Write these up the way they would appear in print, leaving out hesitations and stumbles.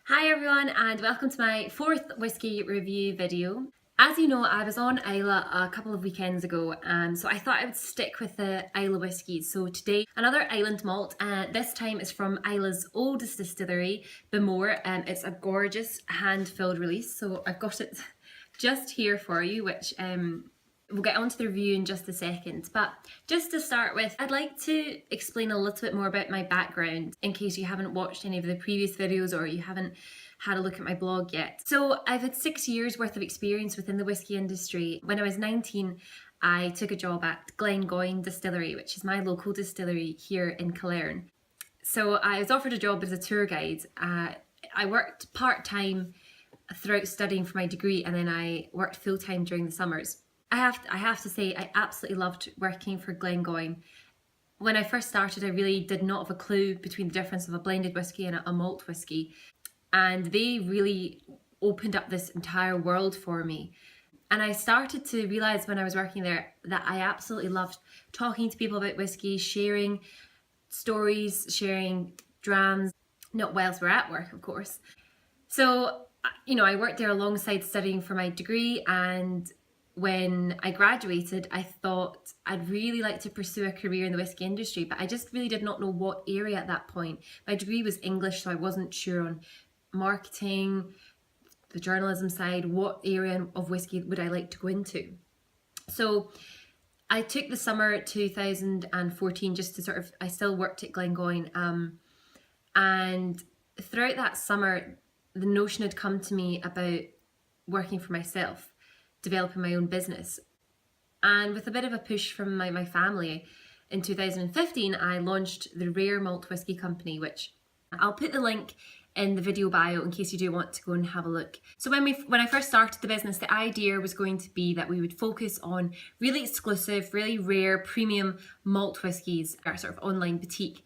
Hi everyone and welcome to my fourth whiskey review video. As you know, I was on Islay a couple of weekends ago, so I thought I would stick with the Islay whiskies. So today, another island malt, this time is from Islay's oldest distillery, Bowmore. It's a gorgeous hand-filled release, so I've got it just here for you, which we'll get onto the review in just a second. But just to start with, I'd like to explain a little bit more about my background in case you haven't watched any of the previous videos or you haven't had a look at my blog yet. So I've had 6 years worth of experience within the whiskey industry. When I was 19, I took a job at Glengoyne Distillery, which is my local distillery here in Killearn. So I was offered a job as a tour guide. I worked part-time throughout studying for my degree, and then I worked full-time during the summers. I have to say I absolutely loved working for Glengoyne. When I first started, I really did not have a clue between the difference of a blended whiskey and a malt whiskey, and they really opened up this entire world for me. And I started to realise when I was working there that I absolutely loved talking to people about whiskey, sharing stories, sharing drams, not whilst we're at work, of course. So, I worked there alongside studying for my degree, and when I graduated, I thought I'd really like to pursue a career in the whiskey industry, but I just really did not know what area at that point. My degree was English, so I wasn't sure on marketing, the journalism side, what area of whiskey would I like to go into. So I took the summer 2014 just to I still worked at Glengoyne, and throughout that summer, the notion had come to me about working for myself, developing my own business. And with a bit of a push from my family, in 2015 I launched the Rare Malt Whisky Company, which I'll put the link in the video bio in case you do want to go and have a look. So when I first started the business, the idea was going to be that we would focus on really exclusive, really rare, premium malt whiskies, our sort of online boutique.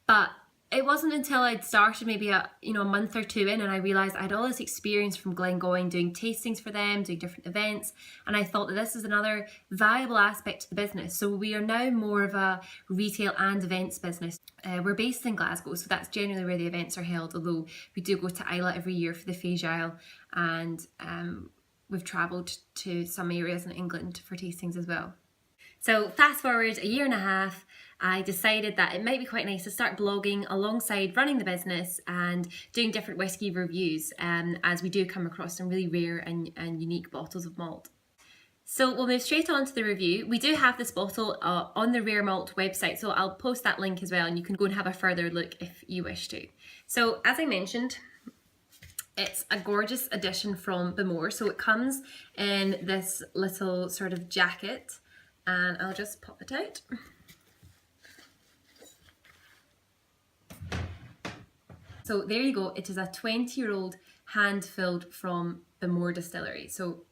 But it wasn't until I'd started maybe a month or two in, and I realised I had all this experience from Glengoyne doing tastings for them, doing different events, and I thought that this is another valuable aspect to the business. So we are now more of a retail and events business. We're based in Glasgow, so that's generally where the events are held, although we do go to Islay every year for the Fèis, and we've travelled to some areas in England for tastings as well. So fast forward a year and a half, I decided that it might be quite nice to start blogging alongside running the business and doing different whiskey reviews, as we do come across some really rare and unique bottles of malt. So we'll move straight on to the review. We do have this bottle on the Rare Malt website, so I'll post that link as well and you can go and have a further look if you wish to. So as I mentioned, it's a gorgeous addition from Bowmore. So it comes in this little sort of jacket, and I'll just pop it out. So there you go, it is a 20-year-old hand-filled from Bowmore Distillery. So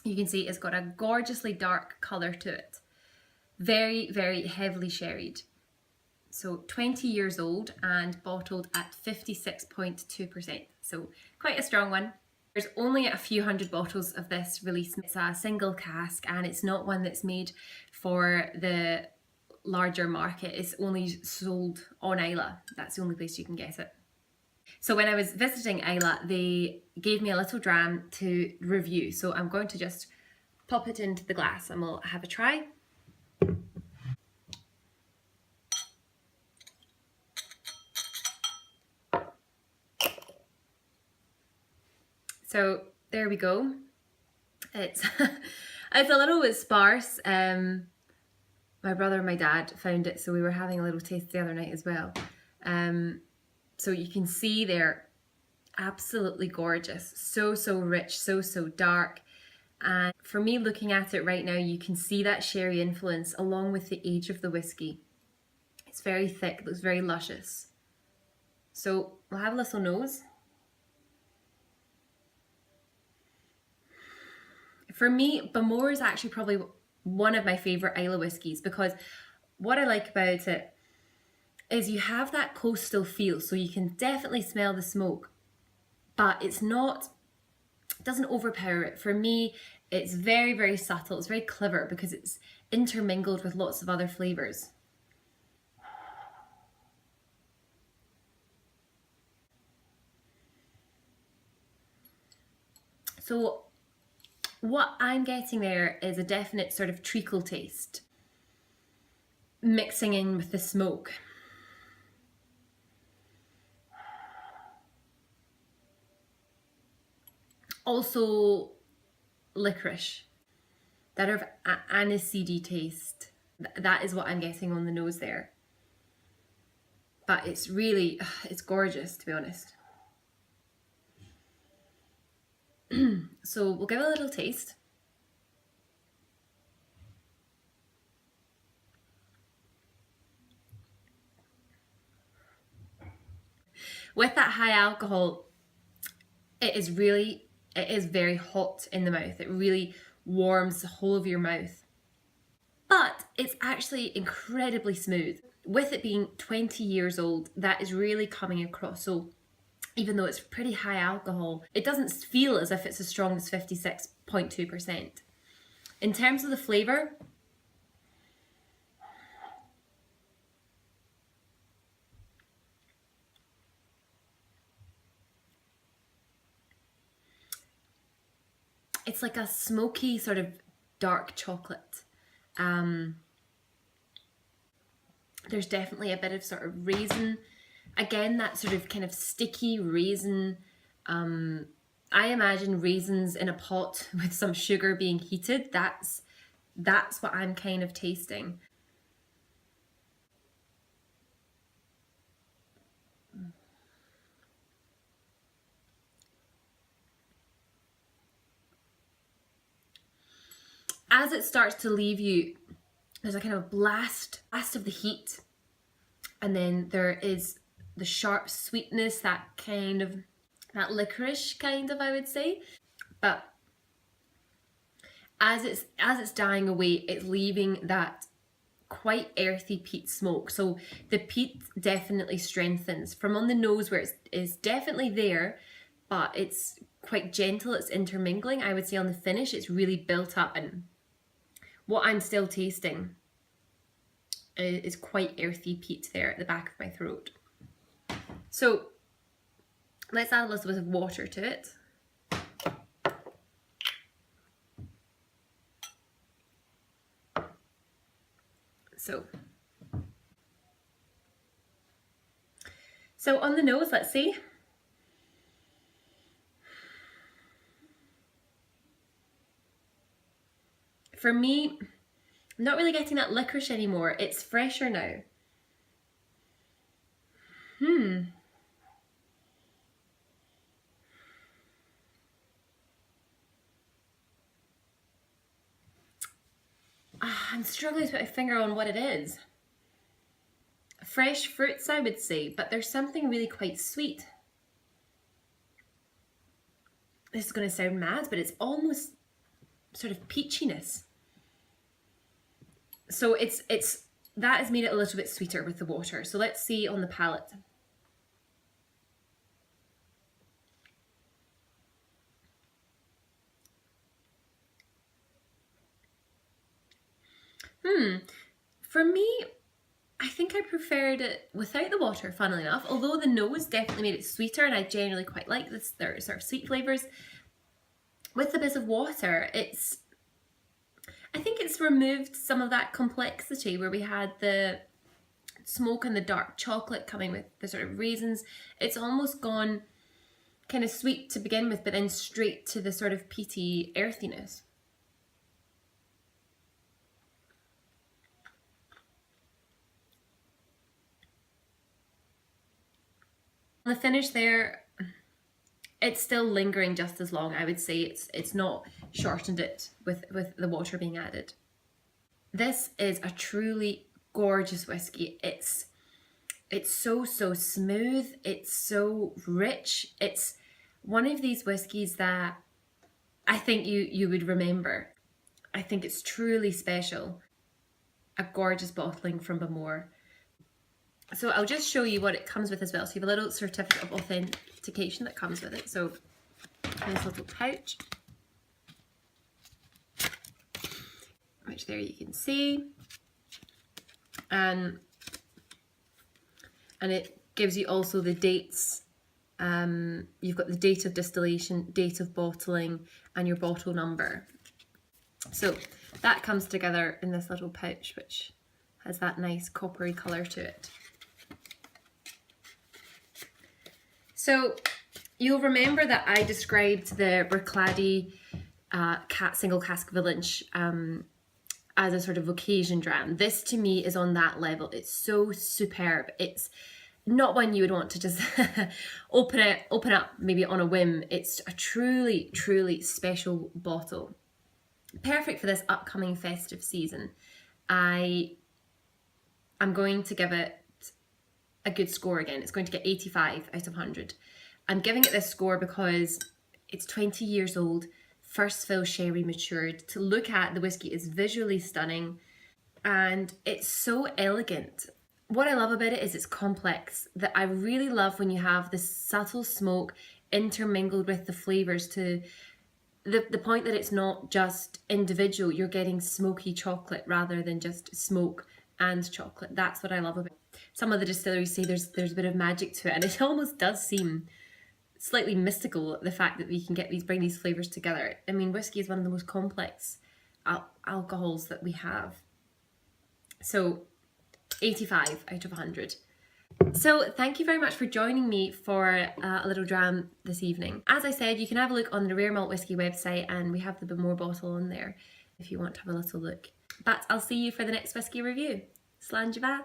you can see it's got a gorgeously dark colour to it. Very, very heavily sherried. So 20 years old and bottled at 56.2%. So quite a strong one. There's only a few hundred bottles of this release. It's a single cask, and it's not one that's made for the larger market. It's only sold on Islay. That's the only place you can get it. So when I was visiting Islay, they gave me a little dram to review. So I'm going to just pop it into the glass and we'll have a try. So there we go. It's it's a little bit sparse. My brother and my dad found it, so we were having a little taste the other night as well. So you can see they're absolutely gorgeous. So rich, so dark. And for me, looking at it right now, you can see that sherry influence along with the age of the whiskey. It's very thick, looks very luscious. So we'll have a little nose. For me, Bowmore is actually probably one of my favourite Islay whiskies, because what I like about it is you have that coastal feel, so you can definitely smell the smoke, but it doesn't overpower it. For me, it's very, very subtle. It's very clever because it's intermingled with lots of other flavours. So what I'm getting there is a definite sort of treacle taste mixing in with the smoke. Also licorice, that sort of aniseedy taste. That is what I'm getting on the nose there. But it's really, it's gorgeous, to be honest. So we'll give it a little taste. With that high alcohol, it is very hot in the mouth. It really warms the whole of your mouth. But it's actually incredibly smooth. With it being 20 years old, that is really coming across. So even though it's pretty high alcohol, it doesn't feel as if it's as strong as 56.2%. In terms of the flavour, it's like a smoky sort of dark chocolate. There's definitely a bit of sort of raisin. Again, that sort of kind of sticky raisin. I imagine raisins in a pot with some sugar being heated. That's what I'm kind of tasting. As it starts to leave you, there's a kind of blast of the heat, and then there is the sharp sweetness, that licorice kind of, I would say. But as it's dying away, it's leaving that quite earthy peat smoke. So the peat definitely strengthens from on the nose, where it's definitely there, but it's quite gentle, it's intermingling. I would say on the finish it's really built up, and what I'm still tasting is quite earthy peat there at the back of my throat. So let's add a little bit of water to it. So on the nose, let's see. For me, I'm not really getting that licorice anymore. It's fresher now. I'm struggling to put my finger on what it is. Fresh fruits, I would say, but there's something really quite sweet. This is going to sound mad, but it's almost sort of peachiness. So that has made it a little bit sweeter with the water. So let's see on the palate. For me, I think I preferred it without the water, funnily enough, although the nose definitely made it sweeter, and I generally quite like this, their sort of sweet flavours. With a bit of water, I think it's removed some of that complexity where we had the smoke and the dark chocolate coming with the sort of raisins. It's almost gone kind of sweet to begin with, but then straight to the sort of peaty earthiness. On the finish there, it's still lingering just as long. I would say it's not shortened it with the water being added. This is a truly gorgeous whiskey. It's so smooth. It's so rich. It's one of these whiskies that I think you would remember. I think it's truly special. A gorgeous bottling from Bowmore. So I'll just show you what it comes with as well. So you have a little certificate of authentication that comes with it. So this little pouch, which there you can see, and it gives you also the dates You've got the date of distillation, date of bottling, and your bottle number. So that comes together in this little pouch, which has that nice coppery colour to it. So you'll remember that I described the Berclady Single Cask Village as a sort of occasion dram. This to me is on that level. It's so superb. It's not one you would want to just open up maybe on a whim. It's a truly, truly special bottle. Perfect for this upcoming festive season. I'm going to give it a good score again. It's going to get 85 out of 100. I'm giving it this score because it's 20 years old, first fill sherry matured. To look at, the whiskey is visually stunning and it's so elegant. What I love about it is it's complex. That I really love when you have this subtle smoke intermingled with the flavours to the point that it's not just individual. You're getting smoky chocolate rather than just smoke and chocolate. That's what I love about it. Some of the distilleries say there's a bit of magic to it, and it almost does seem slightly mystical, the fact that we can bring these flavours together. I mean, whiskey is one of the most complex alcohols that we have. So 85 out of 100. So thank you very much for joining me for a little dram this evening. As I said, you can have a look on the Rare Malt Whisky website, and we have the Bowmore bottle on there if you want to have a little look. But I'll see you for the next whiskey review. Slán de bheith.